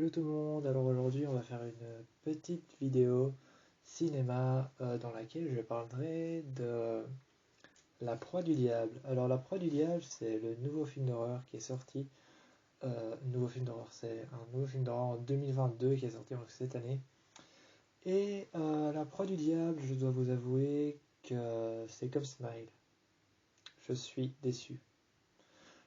Hello tout le monde, alors aujourd'hui on va faire une petite vidéo cinéma dans laquelle je parlerai de La Proie du Diable. Alors La Proie du Diable c'est le nouveau film d'horreur qui est sorti, c'est un nouveau film d'horreur en 2022 qui est sorti donc cette année. Et La Proie du Diable, je dois vous avouer que c'est comme Smile, je suis déçu.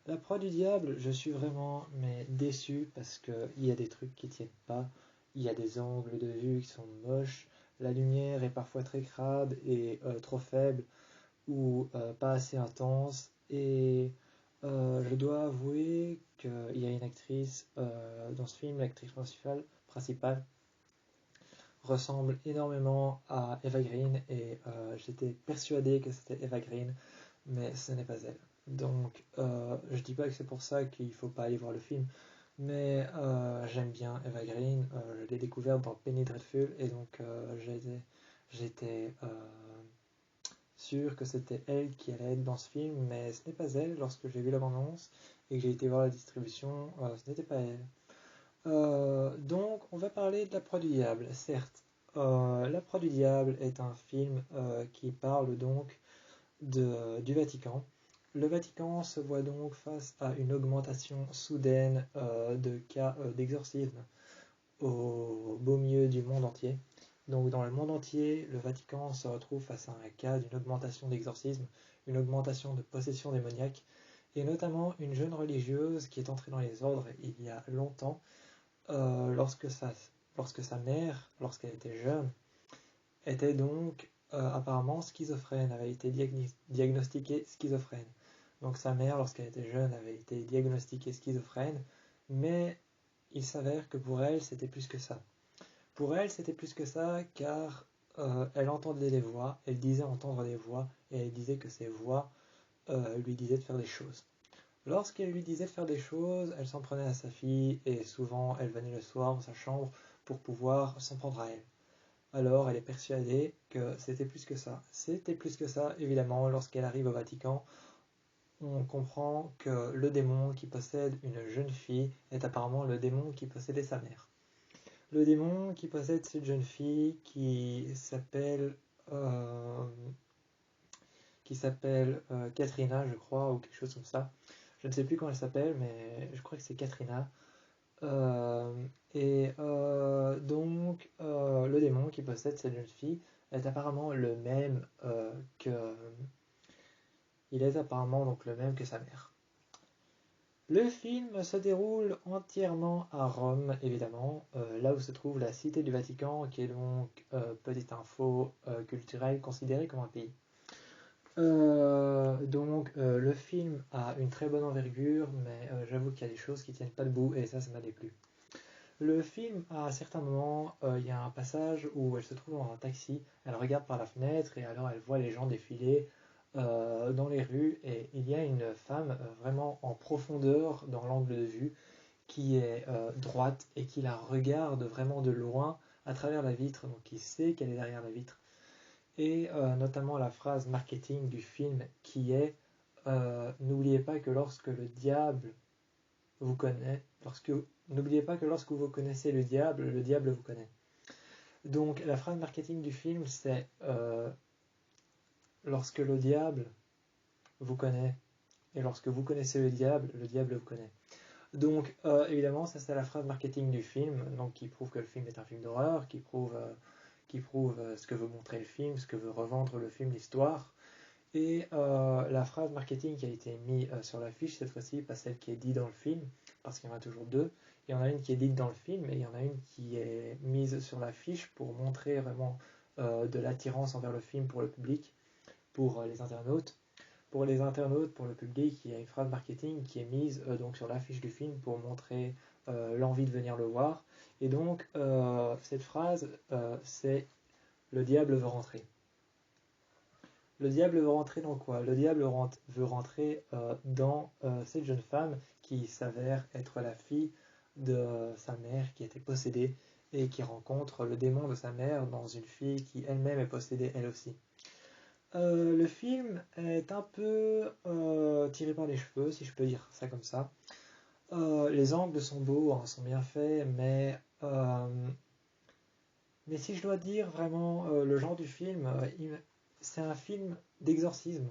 La Proie du Diable, je suis vraiment déçu parce qu'il y a des trucs qui tiennent pas, il y a des angles de vue qui sont moches, la lumière est parfois très crade et trop faible ou pas assez intense, et je dois avouer qu'il y a une actrice dans ce film, l'actrice principale ressemble énormément à Eva Green, et j'étais persuadé que c'était Eva Green, mais ce n'est pas elle. Donc, je dis pas que c'est pour ça qu'il faut pas aller voir le film, mais j'aime bien Eva Green. Je l'ai découverte dans Penny Dreadful, et donc j'étais sûr que c'était elle qui allait être dans ce film, mais ce n'est pas elle. Lorsque j'ai vu la bande-annonce et que j'ai été voir la distribution, ce n'était pas elle. Donc, on va parler de La Proie du Diable, certes. La Proie du Diable est un film qui parle donc du Vatican. Le Vatican se voit donc face à une augmentation soudaine de cas d'exorcisme au beau milieu du monde entier. Donc dans le monde entier, le Vatican se retrouve face à un cas d'une augmentation d'exorcisme, une augmentation de possession démoniaque, et notamment une jeune religieuse qui est entrée dans les ordres il y a longtemps, lorsque sa mère, lorsqu'elle était jeune, était donc apparemment schizophrène, avait été diagnostiquée schizophrène. Donc sa mère, lorsqu'elle était jeune, avait été diagnostiquée schizophrène, mais il s'avère que pour elle, c'était plus que ça. Pour elle, c'était plus que ça, car elle entendait des voix, elle disait entendre des voix, et elle disait que ces voix lui disaient de faire des choses. Lorsqu'elle lui disait de faire des choses, elle s'en prenait à sa fille, et souvent elle venait le soir dans sa chambre pour pouvoir s'en prendre à elle. Alors elle est persuadée que c'était plus que ça. C'était plus que ça, évidemment, lorsqu'elle arrive au Vatican, on comprend que le démon qui possède une jeune fille est apparemment le démon qui possédait sa mère. Le démon qui possède cette jeune fille qui s'appelle Katrina, je crois, ou quelque chose comme ça. Je ne sais plus comment elle s'appelle, mais je crois que c'est Katrina. Euh, le démon qui possède cette jeune fille est apparemment le même il est apparemment donc le même que sa mère. Le film se déroule entièrement à Rome, évidemment, là où se trouve la cité du Vatican, qui est donc, petite info culturelle, considérée comme un pays. Le film a une très bonne envergure, mais j'avoue qu'il y a des choses qui tiennent pas debout, et ça m'a déplu. Le film, à certains moments, il y a un passage où elle se trouve dans un taxi, elle regarde par la fenêtre et alors elle voit les gens défiler dans les rues, et il y a une femme vraiment en profondeur dans l'angle de vue qui est droite et qui la regarde vraiment de loin à travers la vitre, donc qui sait qu'elle est derrière la vitre. Et notamment la phrase marketing du film qui est n'oubliez pas que lorsque le diable vous connaît, n'oubliez pas que lorsque vous connaissez le diable vous connaît. Donc la phrase marketing du film c'est lorsque le diable vous connaît, et lorsque vous connaissez le diable vous connaît. Donc évidemment ça c'est la phrase marketing du film, donc qui prouve que le film est un film d'horreur, qui prouve ce que veut montrer le film, ce que veut revendre le film, l'histoire. Et la phrase marketing qui a été mise sur l'affiche cette fois-ci, pas celle qui est dite dans le film, parce qu'il y en a toujours deux. Il y en a une qui est dite dans le film et il y en a une qui est mise sur l'affiche pour montrer vraiment de l'attirance envers le film pour le public, pour les internautes. Pour les internautes, pour le public, il y a une phrase marketing qui est mise donc sur l'affiche du film pour montrer l'envie de venir le voir. Et donc cette phrase, c'est le diable veut rentrer. Le diable veut rentrer dans quoi? Le diable veut rentrer dans cette jeune femme qui s'avère être la fille de sa mère qui était possédée, et qui rencontre le démon de sa mère dans une fille qui elle-même est possédée elle aussi. Le film est un peu tiré par les cheveux, si je peux dire ça comme ça. Les angles sont beaux, hein, sont bien faits, mais si je dois dire vraiment le genre du film, c'est un film d'exorcisme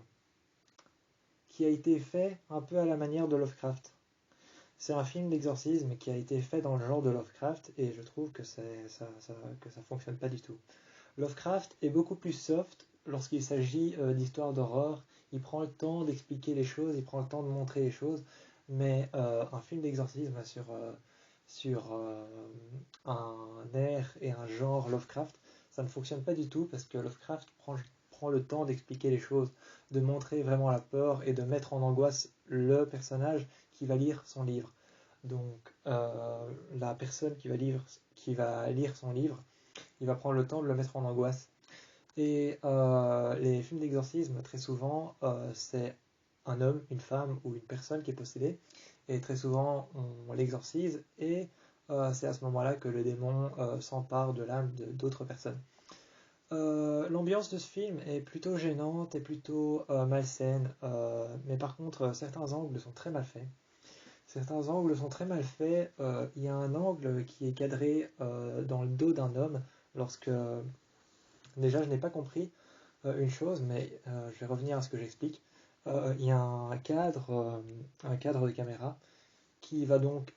qui a été fait un peu à la manière de Lovecraft. C'est un film d'exorcisme qui a été fait dans le genre de Lovecraft et je trouve que que ça fonctionne pas du tout. Lovecraft est beaucoup plus soft lorsqu'il s'agit d'histoires d'horreur. Il prend le temps d'expliquer les choses, il prend le temps de montrer les choses, mais un film d'exorcisme sur un air et un genre Lovecraft, ça ne fonctionne pas du tout parce que Lovecraft prend le temps d'expliquer les choses, de montrer vraiment la peur et de mettre en angoisse le personnage qui va lire son livre. Donc la personne qui va lire son livre, il va prendre le temps de le mettre en angoisse. Et les films d'exorcisme, très souvent, c'est un homme, une femme ou une personne qui est possédée. Et très souvent, on l'exorcise et c'est à ce moment-là que le démon s'empare de l'âme d'autres personnes. L'ambiance de ce film est plutôt gênante et plutôt malsaine, mais par contre, certains angles sont très mal faits. Certains angles sont très mal faits. Il y a un angle qui est cadré dans le dos d'un homme lorsque... Déjà, je n'ai pas compris une chose, mais je vais revenir à ce que j'explique. Il y a un cadre de caméra qui va donc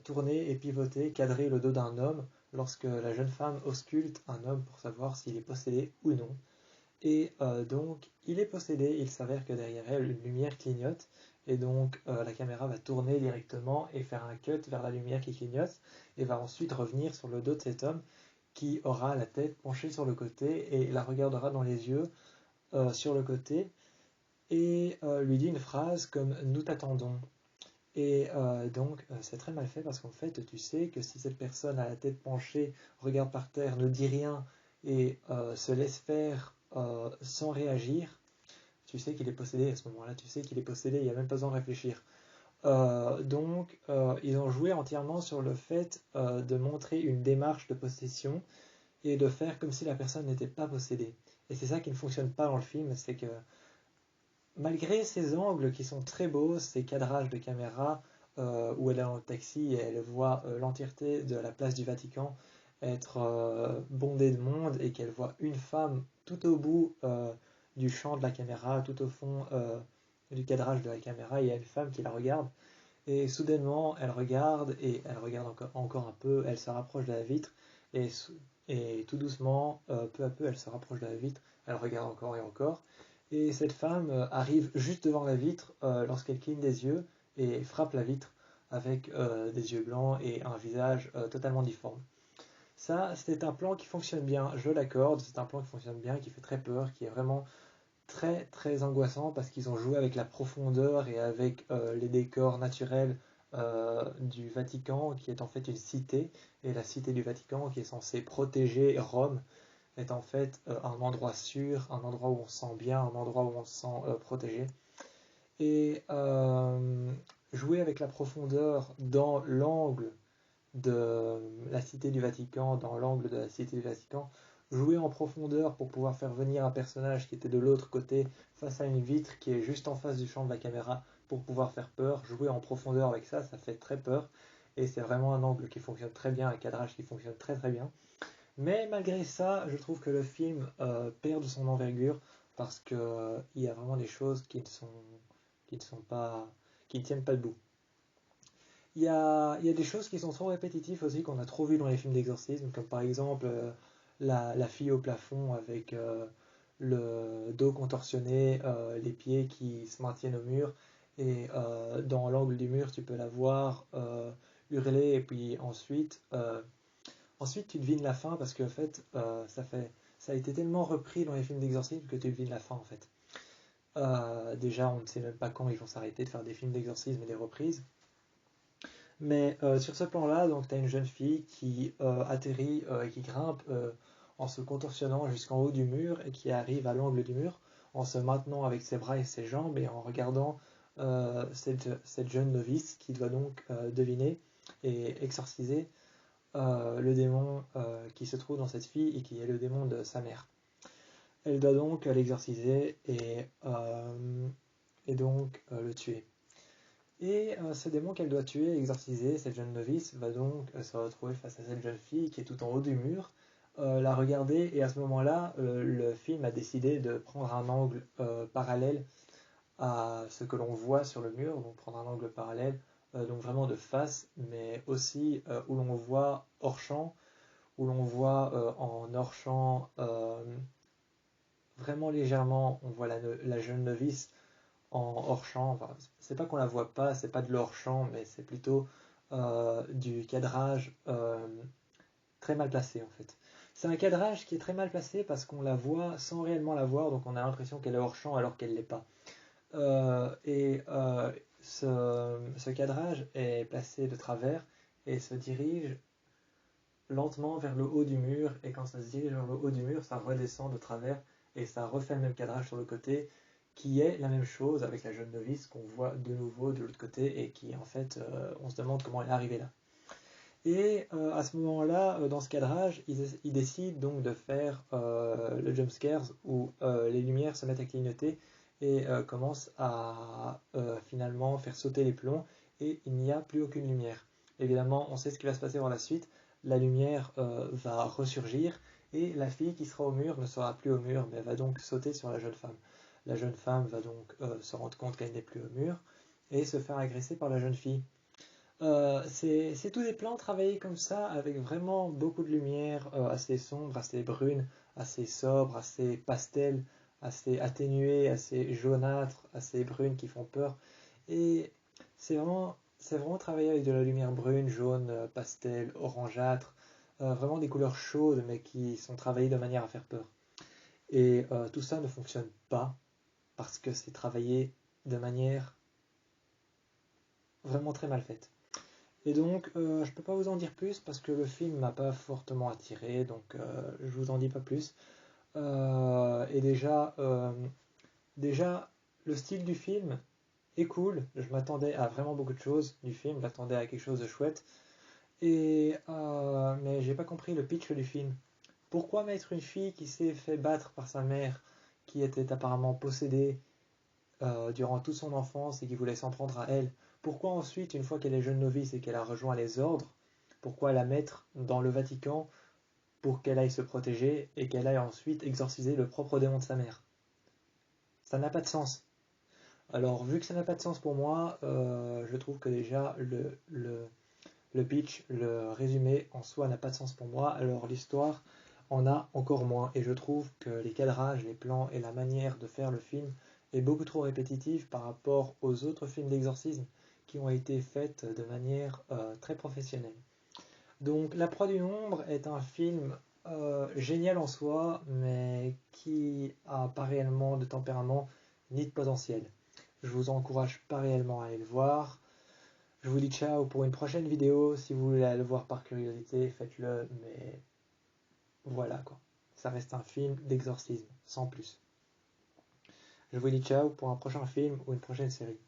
tourner et pivoter, cadrer le dos d'un homme lorsque la jeune femme ausculte un homme pour savoir s'il est possédé ou non. Et donc, il est possédé, il s'avère que derrière elle, une lumière clignote, et donc la caméra va tourner directement et faire un cut vers la lumière qui clignote, et va ensuite revenir sur le dos de cet homme qui aura la tête penchée sur le côté et la regardera dans les yeux sur le côté, et lui dit une phrase comme «Nous t'attendons». Et donc, c'est très mal fait parce qu'en fait, tu sais que si cette personne a la tête penchée, regarde par terre, ne dit rien et se laisse faire sans réagir, tu sais qu'il est possédé à ce moment-là, tu sais qu'il est possédé, il n'y a même pas besoin de réfléchir. Donc, ils ont joué entièrement sur le fait de montrer une démarche de possession et de faire comme si la personne n'était pas possédée. Et c'est ça qui ne fonctionne pas dans le film, c'est que malgré ces angles qui sont très beaux, ces cadrages de caméra où elle est dans le taxi et elle voit l'entièreté de la place du Vatican être bondée de monde et qu'elle voit une femme tout au bout du champ de la caméra, tout au fond du cadrage de la caméra, il y a une femme qui la regarde et soudainement elle regarde et elle regarde encore un peu, elle se rapproche de la vitre et, et tout doucement, peu à peu, elle se rapproche de la vitre, elle regarde encore et encore. Et cette femme arrive juste devant la vitre lorsqu'elle cligne des yeux et frappe la vitre avec des yeux blancs et un visage totalement difforme. Ça, c'est un plan qui fonctionne bien, je l'accorde, c'est un plan qui fonctionne bien, qui fait très peur, qui est vraiment très très angoissant parce qu'ils ont joué avec la profondeur et avec les décors naturels du Vatican, qui est en fait une cité, et la cité du Vatican qui est censée protéger Rome est en fait un endroit sûr, un endroit où on se sent bien, un endroit où on se sent protégé. Et jouer avec la profondeur dans l'angle de la cité du Vatican, dans l'angle de la cité du Vatican, jouer en profondeur pour pouvoir faire venir un personnage qui était de l'autre côté face à une vitre qui est juste en face du champ de la caméra pour pouvoir faire peur, jouer en profondeur avec ça, ça fait très peur. Et c'est vraiment un angle qui fonctionne très bien, un cadrage qui fonctionne très très bien. Mais malgré ça, je trouve que le film perd de son envergure parce que il y a vraiment des choses qui ne sont pas, qui ne tiennent pas debout. Il y a des choses qui sont trop répétitives aussi qu'on a trop vu dans les films d'exorcisme, comme par exemple la fille au plafond avec le dos contorsionné, les pieds qui se maintiennent au mur, et dans l'angle du mur, tu peux la voir hurler, et puis ensuite tu devines la fin parce que en fait, ça a été tellement repris dans les films d'exorcisme que tu devines la fin en fait. Déjà, on ne sait même pas quand ils vont s'arrêter de faire des films d'exorcisme et des reprises. Mais sur ce plan-là, donc tu as une jeune fille qui atterrit et qui grimpe en se contorsionnant jusqu'en haut du mur et qui arrive à l'angle du mur en se maintenant avec ses bras et ses jambes et en regardant cette jeune novice qui doit donc deviner et exorciser le démon qui se trouve dans cette fille et qui est le démon de sa mère. Elle doit donc l'exorciser et donc le tuer. Et ce démon qu'elle doit tuer, exorciser, cette jeune novice, va donc se retrouver face à cette jeune fille qui est tout en haut du mur, la regarder, et à ce moment-là, le film a décidé de prendre un angle parallèle à ce que l'on voit sur le mur, donc prendre un angle parallèle, donc vraiment de face, mais aussi où l'on voit hors champ, où l'on voit en hors champ vraiment légèrement, on voit la jeune novice en hors champ. Enfin, c'est pas qu'on la voit pas, c'est pas de l'hors champ, mais c'est plutôt du cadrage très mal placé en fait. C'est un cadrage qui est très mal placé parce qu'on la voit sans réellement la voir, donc on a l'impression qu'elle est hors champ alors qu'elle l'est pas. Ce cadrage est placé de travers et se dirige lentement vers le haut du mur, et quand ça se dirige vers le haut du mur, ça redescend de travers et ça refait le même cadrage sur le côté, qui est la même chose avec la jeune novice qu'on voit de nouveau de l'autre côté, et qui en fait, on se demande comment elle est arrivée là. Et à ce moment-là, dans ce cadrage, ils décident donc de faire le jump scares où les lumières se mettent à clignoter et commencent à finalement faire sauter les plombs, et il n'y a plus aucune lumière. Évidemment, on sait ce qui va se passer par la suite. La lumière va ressurgir et la fille qui sera au mur ne sera plus au mur, mais va donc sauter sur la jeune femme. La jeune femme va donc se rendre compte qu'elle n'est plus au mur et se faire agresser par la jeune fille. C'est tous des plans travaillés comme ça, avec vraiment beaucoup de lumière, assez sombre, assez brune, assez sobre, assez pastel, assez atténuée, assez jaunâtre, assez brune, qui font peur. Et c'est vraiment travaillé avec de la lumière brune, jaune, pastel, orangeâtre, vraiment des couleurs chaudes, mais qui sont travaillées de manière à faire peur. Et tout ça ne fonctionne pas parce que c'est travaillé de manière vraiment très mal faite. Et donc, je peux pas vous en dire plus parce que le film m'a pas fortement attiré, donc je vous en dis pas plus. Et déjà, le style du film est cool. Je m'attendais à vraiment beaucoup de choses du film, je m'attendais à quelque chose de chouette. Mais j'ai pas compris le pitch du film. Pourquoi mettre une fille qui s'est fait battre par sa mère, qui était apparemment possédée durant toute son enfance et qui voulait s'en prendre à elle? Pourquoi ensuite, une fois qu'elle est jeune novice et qu'elle a rejoint les ordres, pourquoi la mettre dans le Vatican pour qu'elle aille se protéger et qu'elle aille ensuite exorciser le propre démon de sa mère? Ça n'a pas de sens. Alors, vu que ça n'a pas de sens pour moi, je trouve que déjà le pitch, le résumé en soi n'a pas de sens pour moi, alors l'histoire en a encore moins. Et je trouve que les cadrages, les plans et la manière de faire le film est beaucoup trop répétitive par rapport aux autres films d'exorcisme qui ont été faits de manière très professionnelle. Donc La Proie du Nombre est un film génial en soi, mais qui a pas réellement de tempérament ni de potentiel. Je vous encourage pas réellement à aller le voir. Je vous dis ciao pour une prochaine vidéo. Si vous voulez aller le voir par curiosité, faites-le, mais voilà quoi. Ça reste un film d'exorcisme, sans plus. Je vous dis ciao pour un prochain film ou une prochaine série.